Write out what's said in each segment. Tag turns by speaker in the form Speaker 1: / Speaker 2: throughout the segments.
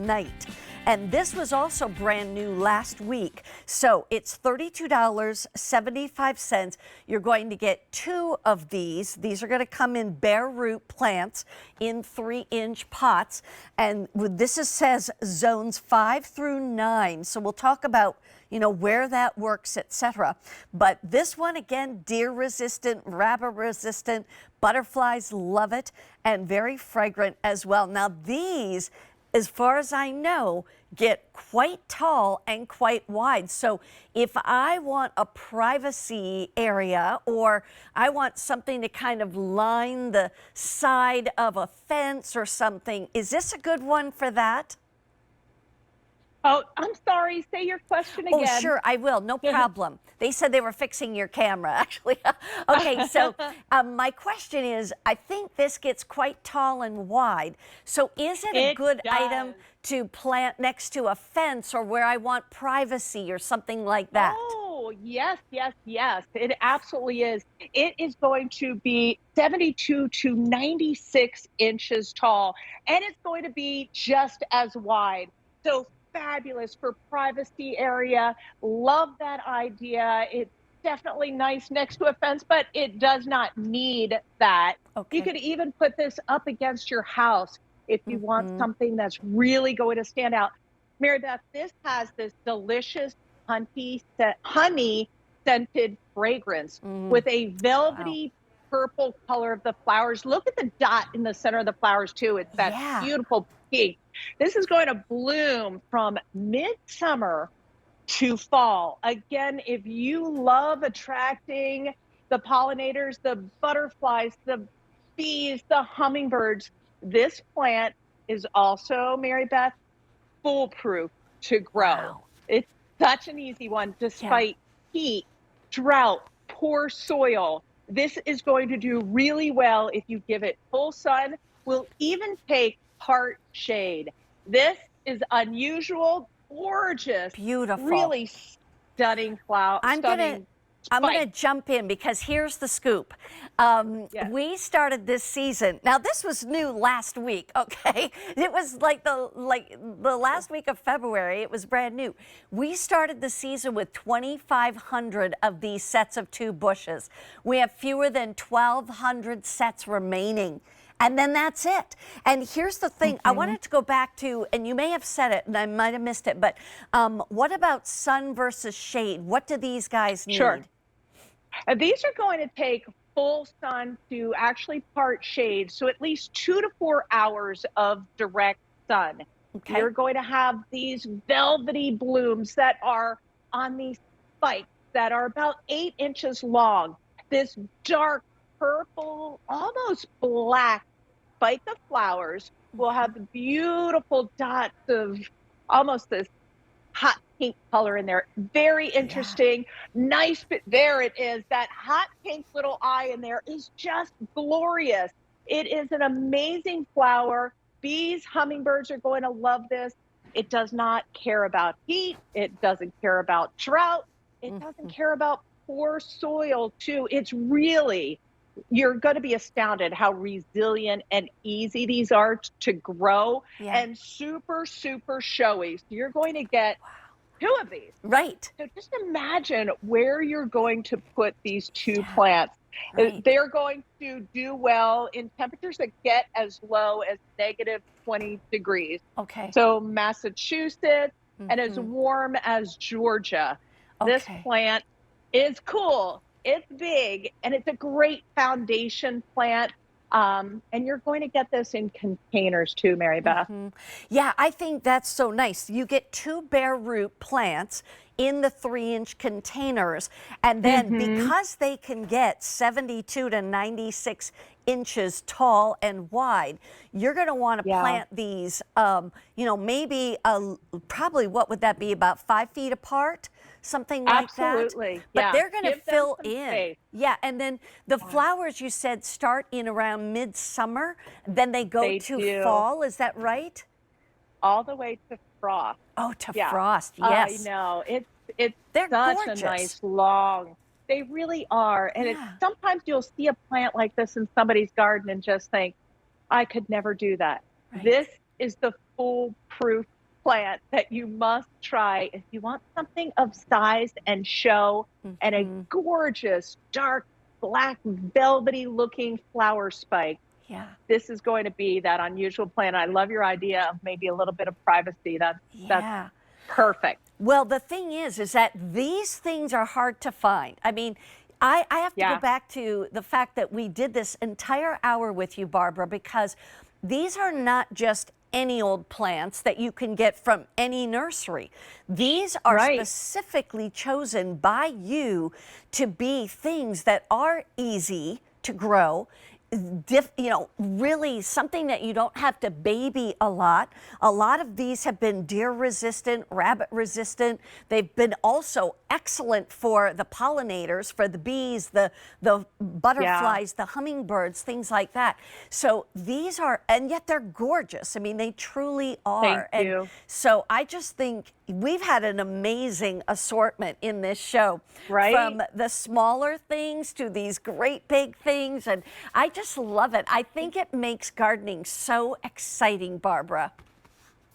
Speaker 1: night. And this was also brand new last week. So it's $32.75. You're going to get 2 of these. These are going to come in bare root plants in 3-inch pots. And says zones 5 through 9. So we'll talk about, where that works, etc. But this one, again, deer resistant, rabbit resistant, butterflies love it, and very fragrant as well. Now these, as far as I know, get quite tall and quite wide. So if I want a privacy area, or I want something to kind of line the side of a fence or something, is this a good one for that?
Speaker 2: Oh, I'm sorry. Say your question again.
Speaker 1: Oh, sure, I will. No problem. They said they were fixing your camera, actually. Okay, so my question is, I think this gets quite tall and wide. So is it a good item to plant next to a fence, or where I want privacy or something like that?
Speaker 2: Oh, yes, yes, yes. It absolutely is. It is going to be 72 to 96 inches tall, and it's going to be just as wide. So fabulous for privacy area. Love that idea. It's definitely nice next to a fence, but it does not need that.
Speaker 1: Okay.
Speaker 2: You could even put this up against your house if you want something that's really going to stand out. Mary Beth, this has this delicious honey scented fragrance with a velvety purple color of the flowers. Look at the dot in the center of the flowers too. It's that beautiful pink. This is going to bloom from midsummer to fall. Again, if you love attracting the pollinators, the butterflies, the bees, the hummingbirds, this plant is also, Mary Beth, foolproof to grow.
Speaker 1: Wow.
Speaker 2: It's such an easy one, despite heat, drought, poor soil. This is going to do really well if you give it full sun. We'll even take part shade. This is unusual, gorgeous,
Speaker 1: beautiful,
Speaker 2: really stunning flower.
Speaker 1: I'm gonna jump in, because here's the scoop. We started this season. Now this was new last week. Okay, it was like the last week of February. It was brand new. We started the season with 2,500 of these sets of 2 bushes. We have fewer than 1,200 sets remaining. And then that's it. And here's the thing, I wanted to go back to, and you may have said it and I might have missed it, but what about sun versus shade? What do these guys need?
Speaker 2: Sure. These are going to take full sun to actually part shade. So at least 2 to 4 hours of direct sun. Okay. You're going to have these velvety blooms that are on these spikes that are about 8 inches long. This dark purple, almost black spike of flowers will have beautiful dots of almost this hot pink color in there. Very interesting. Nice. There it is. That hot pink little eye in there is just glorious. It is an amazing flower. Bees, hummingbirds are going to love this. It does not care about heat. It doesn't care about drought. It doesn't care about poor soil too. It's really, you're going to be astounded how resilient and easy these are to grow, and super, super showy. So you're going to get 2 of these.
Speaker 1: Right.
Speaker 2: So just imagine where you're going to put these 2 plants. They're going to do well in temperatures that get as low as -20 degrees.
Speaker 1: Okay.
Speaker 2: So Massachusetts and as warm as Georgia. This plant is cool. It's big, and it's a great foundation plant. And you're going to get this in containers too, Mary Beth.
Speaker 1: Yeah, I think that's so nice. You get 2 bare root plants in the 3-inch containers, and then because they can get 72 to 96 inches tall and wide, you're going to want to plant these, maybe probably, what would that be, about 5 feet apart? Something like that.
Speaker 2: Absolutely.
Speaker 1: But they're going to fill in.
Speaker 2: Space.
Speaker 1: Yeah, and then the flowers, you said, start in around midsummer, then they go to fall. Is that right?
Speaker 2: All the way to frost.
Speaker 1: Oh, to frost. Yes.
Speaker 2: I know. It's
Speaker 1: they're
Speaker 2: such
Speaker 1: gorgeous.
Speaker 2: a nice long. They really are. And sometimes you'll see a plant like this in somebody's garden and just think, I could never do that. This is the foolproof plant that you must try if you want something of size and show and a gorgeous, dark, black, velvety looking flower spike.
Speaker 1: Yeah.
Speaker 2: This is going to be that unusual plant. I love your idea of maybe a little bit of privacy. That's perfect.
Speaker 1: Well, the thing is that these things are hard to find. I mean, I have to go back to the fact that we did this entire hour with you, Barbara, because these are not just any old plants that you can get from any nursery. These are specifically chosen by you to be things that are easy to grow, really something that you don't have to baby a lot. A lot of these have been deer resistant, rabbit resistant. They've been also excellent for the pollinators, for the bees, the butterflies, the hummingbirds, things like that. So these are, and yet they're gorgeous. I mean, they truly are.
Speaker 2: Thank you.
Speaker 1: So I just think we've had an amazing assortment in this show,
Speaker 2: right?
Speaker 1: From the smaller things to these great big things, and I just love it. I think it makes gardening so exciting, Barbara.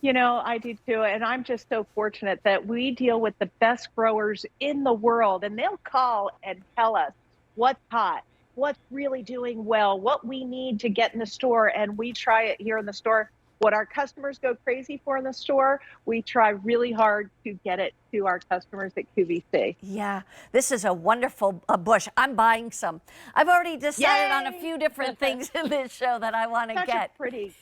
Speaker 2: You know, I do too, and I'm just so fortunate that we deal with the best growers in the world, and they'll call and tell us what's hot, what's really doing well, what we need to get in the store, and we try it here in the store. What our customers go crazy for in the store, we try really hard to get it to our customers at QVC.
Speaker 1: Yeah, this is a wonderful bush. I'm buying some. I've already decided on a few different things in this show that I want to get.
Speaker 2: Such a pretty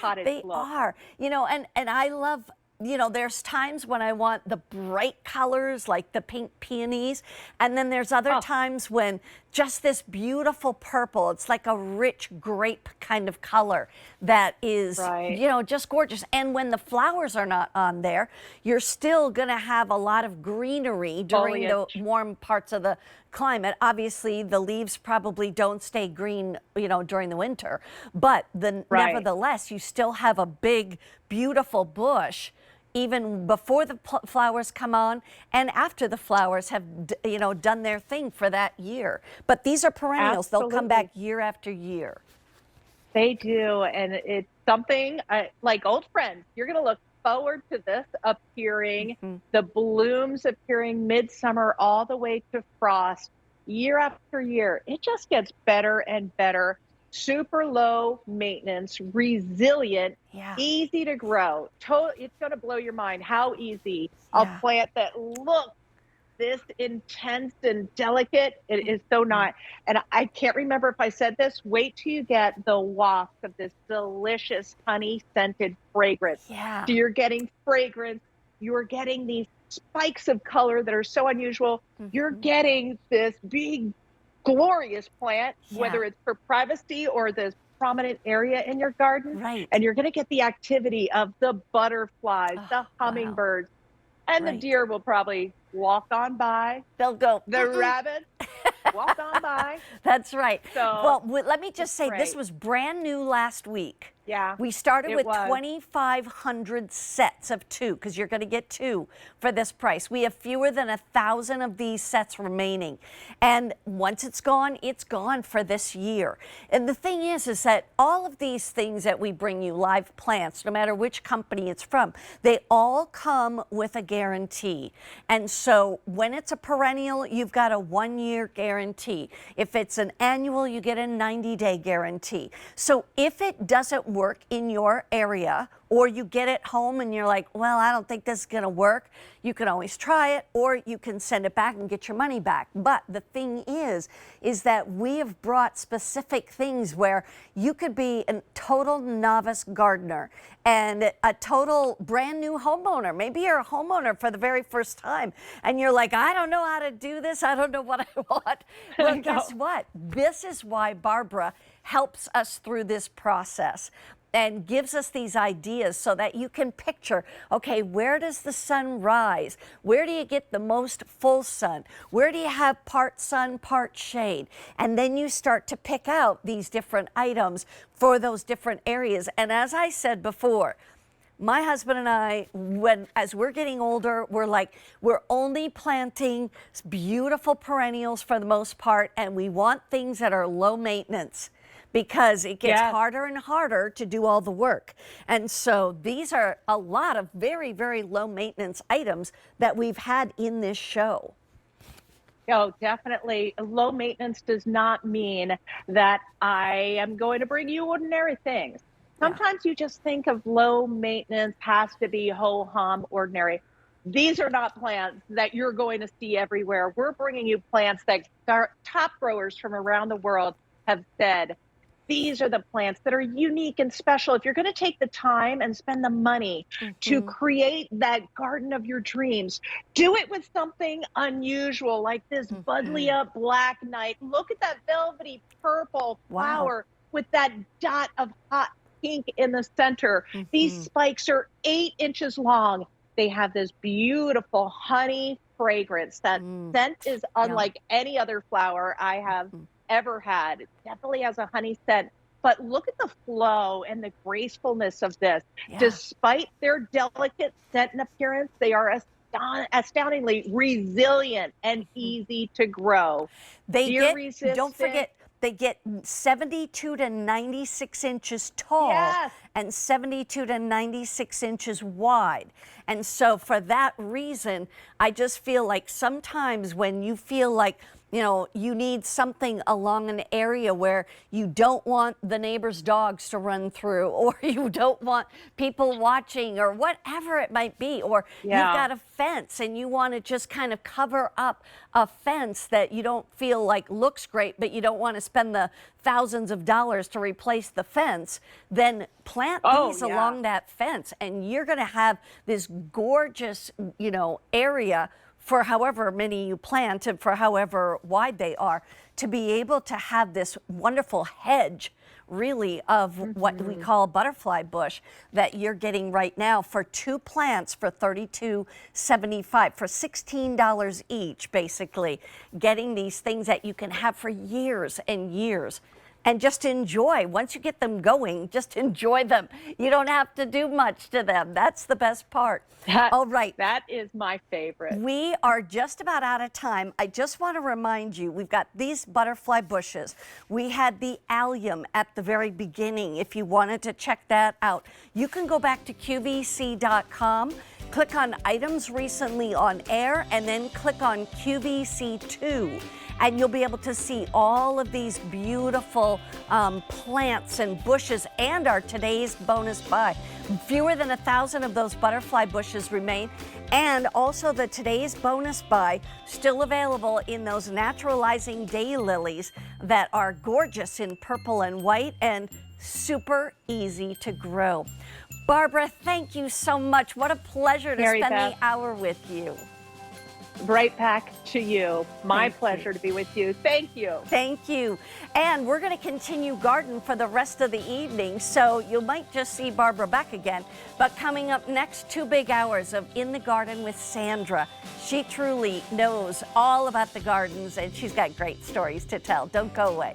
Speaker 2: cottage
Speaker 1: They
Speaker 2: look.
Speaker 1: are, and I love, there's times when I want the bright colors like the pink peonies, and then there's other times when just this beautiful purple, it's like a rich grape kind of color that is, just gorgeous. And when the flowers are not on there, you're still going to have a lot of greenery during the warm parts of the climate. Obviously, the leaves probably don't stay green, during the winter, but nevertheless, you still have a big, beautiful bush even before the flowers come on and after the flowers have, done their thing for that year. But these are perennials.
Speaker 2: Absolutely.
Speaker 1: They'll come back year after year.
Speaker 2: They do, and it's something like old friends. You're going to look forward to this appearing, the blooms appearing midsummer all the way to frost, year after year. It just gets better and better. Super low maintenance, resilient, easy to grow. It's going to blow your mind how easy a plant that looks this intense and delicate, it is so not. And I can't remember if I said this. Wait till you get the waft of this delicious honey scented fragrance.
Speaker 1: Yeah.
Speaker 2: So you're getting fragrance. You're getting these spikes of color that are so unusual. You're getting this big, glorious plant, whether it's for privacy or this prominent area in your garden.
Speaker 1: Right.
Speaker 2: And you're going to get the activity of the butterflies, the hummingbirds, and the deer will probably walk on by.
Speaker 1: They'll go.
Speaker 2: The rabbits walk on by.
Speaker 1: That's right.
Speaker 2: So,
Speaker 1: well, let me just say, this was brand new last week.
Speaker 2: Yeah.
Speaker 1: We started with 2,500 sets of 2, because you're going to get 2 for this price. We have fewer than 1,000 of these sets remaining. And once it's gone for this year. And the thing is that all of these things that we bring you, live plants, no matter which company it's from, they all come with a guarantee. And so when it's a perennial, you've got a 1-year guarantee. If it's an annual, you get a 90-day guarantee. So if it doesn't work in your area, or you get it home and you're like, well, I don't think this is going to work, you can always try it, or you can send it back and get your money back. But the thing is that we have brought specific things where you could be a total novice gardener and a total brand new homeowner. Maybe you're a homeowner for the very first time and you're like, I don't know how to do this. I don't know what I want. Well, guess what? This is why Barbara helps us through this process and gives us these ideas so that you can picture, okay, where does the sun rise? Where do you get the most full sun? Where do you have part sun, part shade? And then you start to pick out these different items for those different areas. And as I said before, my husband and I, as we're getting older, we're only planting beautiful perennials for the most part, and we want things that are low maintenance, because it gets
Speaker 2: Yes.
Speaker 1: harder and harder to do all the work. And so these are a lot of very, very low maintenance items that we've had in this show.
Speaker 2: Oh, definitely. Low maintenance does not mean that I am going to bring you ordinary things.
Speaker 1: Yeah.
Speaker 2: Sometimes you just think of low maintenance has to be ho hum ordinary. These are not plants that you're going to see everywhere. We're bringing you plants that top growers from around the world have said, these are the plants that are unique and special. If you're going to take the time and spend the money to create that garden of your dreams, do it with something unusual like this Buddleia Black Knight. Look at that velvety purple flower with that dot of hot pink in the center. These spikes are 8 inches long. They have this beautiful honey fragrance. That scent is unlike any other flower I have ever had. It definitely has a honey scent, but look at the flow and the gracefulness of this. Despite their delicate scent and appearance, they are astoundingly resilient and easy to grow.
Speaker 1: Don't forget, they get 72 to 96 inches tall and 72 to 96 inches wide. And so for that reason, I just feel like sometimes when you feel like, you know, you need something along an area where you don't want the neighbor's dogs to run through, or you don't want people watching, or whatever it might be, or you've got a fence and you want to just kind of cover up a fence that you don't feel like looks great, but you don't want to spend the thousands of dollars to replace the fence, then plant these along that fence and you're going to have this gorgeous, you know, area for however many you plant and for however wide they are, to be able to have this wonderful hedge, really, of what we call butterfly bush that you're getting right now for 2 plants for $32.75, for $16 each, basically. Getting these things that you can have for years and years. And just enjoy. Once you get them going, just enjoy them. You don't have to do much to them. That's the best part. All right.
Speaker 2: That is my favorite.
Speaker 1: We are just about out of time. I just want to remind you, we've got these butterfly bushes. We had the allium at the very beginning. If you wanted to check that out, you can go back to QVC.com, click on items recently on air, and then click on QVC2. And you'll be able to see all of these beautiful plants and bushes and our today's bonus buy. Fewer than 1,000 of those butterfly bushes remain. And also the today's bonus buy still available in those naturalizing daylilies that are gorgeous in purple and white and super easy to grow. Barbara, thank you so much. What a pleasure to spend the hour with you.
Speaker 2: Right back to you. My pleasure to be with you. Thank you.
Speaker 1: Thank you. And we're going to continue garden for the rest of the evening, so you might just see Barbara back again. But coming up next, 2 big hours of In the Garden with Sandra. She truly knows all about the gardens, and she's got great stories to tell. Don't go away.